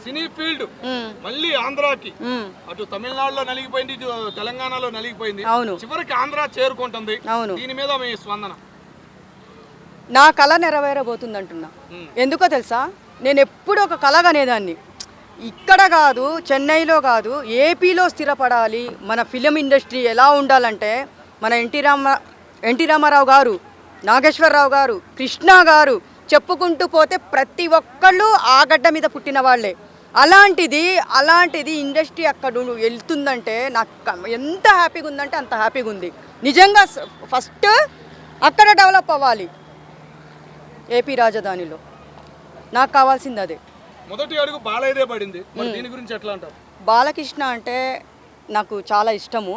Cine field మళ్ళీ ఆంధ్రాకి అటు తమిళనాడులో నలిగిపోయింది, ఇటు తెలంగాణలో నలిగిపోయింది. అవును, చివరికి ఆంధ్ర చేరుకుంటుంది. అవును. దీని మీద మీ స్పందన? నా కళ నెరవేరబోతుంది అంటున్నా. ఎందుకో తెలుసా, నేను ఎప్పుడు ఒక కళ కనేదాన్ని. ఇక్కడ కాదు, చెన్నైలో కాదు, ఏపీలో స్థిరపడాలి. మన ఫిలిం ఇండస్ట్రీ ఎలా ఉండాలంటే మన ఎన్టీ రామారావు గారు, నాగేశ్వరరావు గారు, కృష్ణ గారు చెప్పుకుంటూ పోతే ప్రతి ఒక్కళ్ళు ఆ గడ్డ మీద పుట్టిన వాళ్ళే. అలాంటిది ఇండస్ట్రీ అక్కడ వెళ్తుందంటే నాకు ఎంత హ్యాపీగా ఉందంటే అంత హ్యాపీగా ఉంది. నిజంగా ఫస్ట్ అక్కడ డెవలప్ అవ్వాలి, ఏపీ రాజధానిలో. నాకు కావాల్సింది అదే. మొదటి అడుగు బాలయ్యదే పడింది. దీని గురించి ఎట్లా అంటారు? బాలకృష్ణ అంటే నాకు చాలా ఇష్టము.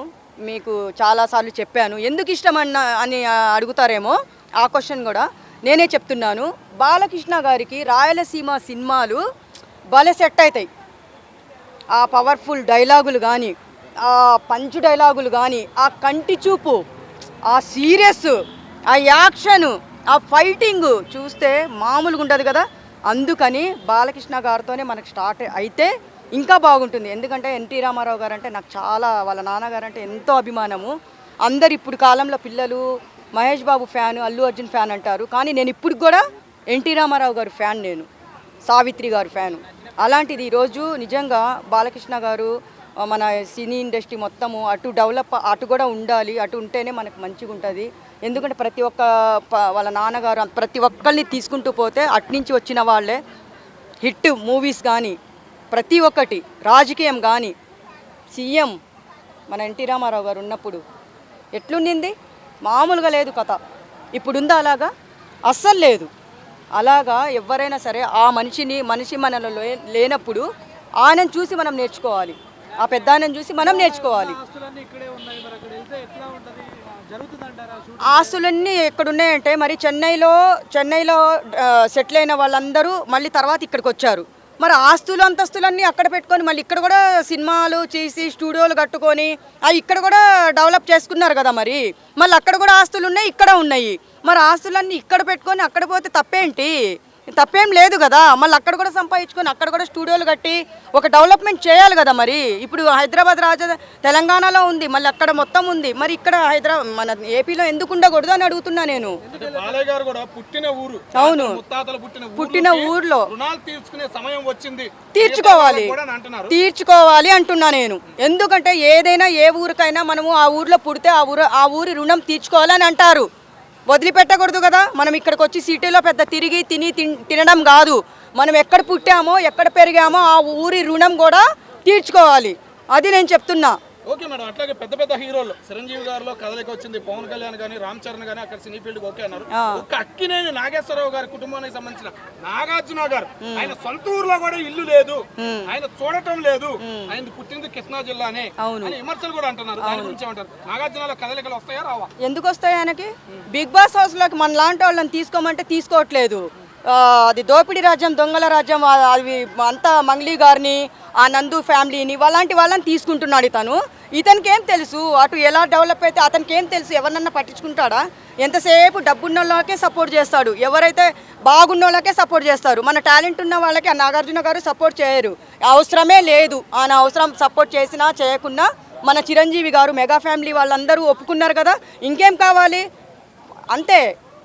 మీకు చాలాసార్లు చెప్పాను. ఎందుకు ఇష్టం అని అడుగుతారేమో, ఆ క్వశ్చన్ కూడా నేనే చెప్తున్నాను. బాలకృష్ణ గారికి రాయలసీమ సినిమాలు భలే సెట్ అవుతాయి. ఆ పవర్ఫుల్ డైలాగులు కానీ, ఆ పంచు డైలాగులు కానీ, ఆ కంటి చూపు, ఆ సీరియస్, ఆ యాక్షను, ఆ ఫైటింగ్ చూస్తే మామూలుగా ఉంటుంది కదా. అందుకని బాలకృష్ణ గారితోనే మనకు స్టార్ట్ అయితే ఇంకా బాగుంటుంది. ఎందుకంటే ఎన్టీ రామారావు గారు అంటే నాకు చాలా, వాళ్ళ నాన్నగారు అంటే ఎంతో అభిమానము. అందరు ఇప్పుడు కాలంలో పిల్లలు మహేష్ బాబు ఫ్యాను, అల్లు అర్జున్ ఫ్యాన్ అంటారు. కానీ నేను ఇప్పుడు కూడా ఎన్టీ రామారావు గారు ఫ్యాన్, నేను సావిత్రి గారు ఫ్యాను. అలాంటిది ఈరోజు నిజంగా బాలకృష్ణ గారు మన సినీ ఇండస్ట్రీ మొత్తము అటు డెవలప్, అటు కూడా ఉండాలి. అటు ఉంటేనే మనకు మంచిగా ఉంటుంది. ఎందుకంటే ప్రతి ఒక్క వాళ్ళ నాన్నగారు ప్రతి ఒక్కరిని తీసుకుంటూ పోతే అట్నుంచి వచ్చిన వాళ్ళే. హిట్ మూవీస్ కానీ, ప్రతి ఒక్కటి, రాజకీయం కానీ, సీఎం మన ఎన్టీ రామారావు గారు ఉన్నప్పుడు ఎట్లుండింది, మామూలుగా లేదు కథ. ఇప్పుడుందా అలాగా? అస్సలు లేదు. అలాగా ఎవరైనా సరే ఆ మనిషి మనలో లేనప్పుడు ఆయనను చూసి మనం నేర్చుకోవాలి, ఆ పెద్ద ఆయనను చూసి మనం నేర్చుకోవాలి. ఆస్తులన్నీ ఎక్కడున్నాయంటే మరి చెన్నైలో సెటిల్ అయిన వాళ్ళందరూ మళ్ళీ తర్వాత ఇక్కడికి వచ్చారు. మరి ఆస్తులు అంతస్తులన్నీ అక్కడ పెట్టుకొని మళ్ళీ ఇక్కడ కూడా సినిమాలు చేసి స్టూడియోలు కట్టుకొని ఇక్కడ కూడా డెవలప్ చేసుకున్నారు కదా. మరి మళ్ళీ అక్కడ కూడా ఆస్తులు ఉన్నాయి, ఇక్కడ ఉన్నాయి. మరి ఆస్తులన్నీ ఇక్కడ పెట్టుకొని అక్కడ పోతే తప్పేంటి? తప్పేం లేదు కదా. మళ్ళీ అక్కడ కూడా సంపాదించుకొని అక్కడ కూడా స్టూడియోలు కట్టి ఒక డెవలప్మెంట్ చేయాలి కదా. మరి ఇప్పుడు హైదరాబాద్ తెలంగాణలో ఉంది, మళ్ళీ అక్కడ మొత్తం ఉంది. మరి ఇక్కడ మన ఏపీలో ఎందుకు ఉండకూడదు అని అడుగుతున్నా నేను. అవును, పుట్టిన ఊర్లో తీర్చుకోవాలి అంటున్నా నేను. ఎందుకంటే ఏదైనా ఏ ఊరికైనా మనము ఆ ఊర్లో పుడితే ఆ ఊరి రుణం తీర్చుకోవాలని అంటారు. వదిలిపెట్టకూడదు కదా. మనం ఇక్కడికి వచ్చి సిటీలో పెద్ద తిరిగి తినడం కాదు. మనం ఎక్కడ పుట్టామో ఎక్కడ పెరిగామో ఆ ఊరి రుణం కూడా తీర్చుకోవాలి. అది నేను చెప్తున్నా. ఓకే మేడం, అట్లాగే పెద్ద పెద్ద హీరోలు చిరంజీవి గారిలో కథలకి వచ్చింది, పవన్ కళ్యాణ్ కానీ, రామ్ చరణ్ కానీ అక్కడ సినీ ఫీల్డ్ ఓకే అన్నారు. ఒక అక్కినేని నాగేశ్వరరావు గారి కుటుంబానికి సంబంధించిన నాగార్జున గారు, ఆయన సొంత ఊర్లో కూడా ఇల్లు లేదు, ఆయన చూడటం లేదు, ఆయన పుట్టింది కృష్ణా జిల్లానే అని విమర్శలు కూడా అంటున్నారు. దాని గురించి ఏమంటారు? నాగార్జునలో కథలికలు వస్తాయా రావా? ఎందుకు వస్తాయి? ఆయనకి బిగ్ బాస్ హౌస్ లోకి మన లాంటి వాళ్ళని తీసుకోమంటే తీసుకోవట్లేదు. అది దోపిడీ రాజ్యం, దొంగల రాజ్యం, అవి అంతా మంగ్లీ గారిని, ఆ నందు ఫ్యామిలీని, వాళ్ళని తీసుకుంటున్నాడు ఇతను. ఇతనికి ఏం తెలుసు అటు ఎలా డెవలప్ అయితే? అతనికి ఏం తెలుసు? ఎవరినన్నా పట్టించుకుంటాడా? ఎంతసేపు డబ్బున్న వాళ్ళకే సపోర్ట్ చేస్తాడు, ఎవరైతే బాగున్న వాళ్ళకే సపోర్ట్ చేస్తారు. మన టాలెంట్ ఉన్న వాళ్ళకి ఆ నాగార్జున గారు సపోర్ట్ చేయరు, అవసరమే లేదు. ఆయన అవసరం సపోర్ట్ చేసినా చేయకున్నా మన చిరంజీవి గారు, మెగా ఫ్యామిలీ వాళ్ళందరూ ఒప్పుకున్నారు కదా. ఇంకేం కావాలి? అంతే.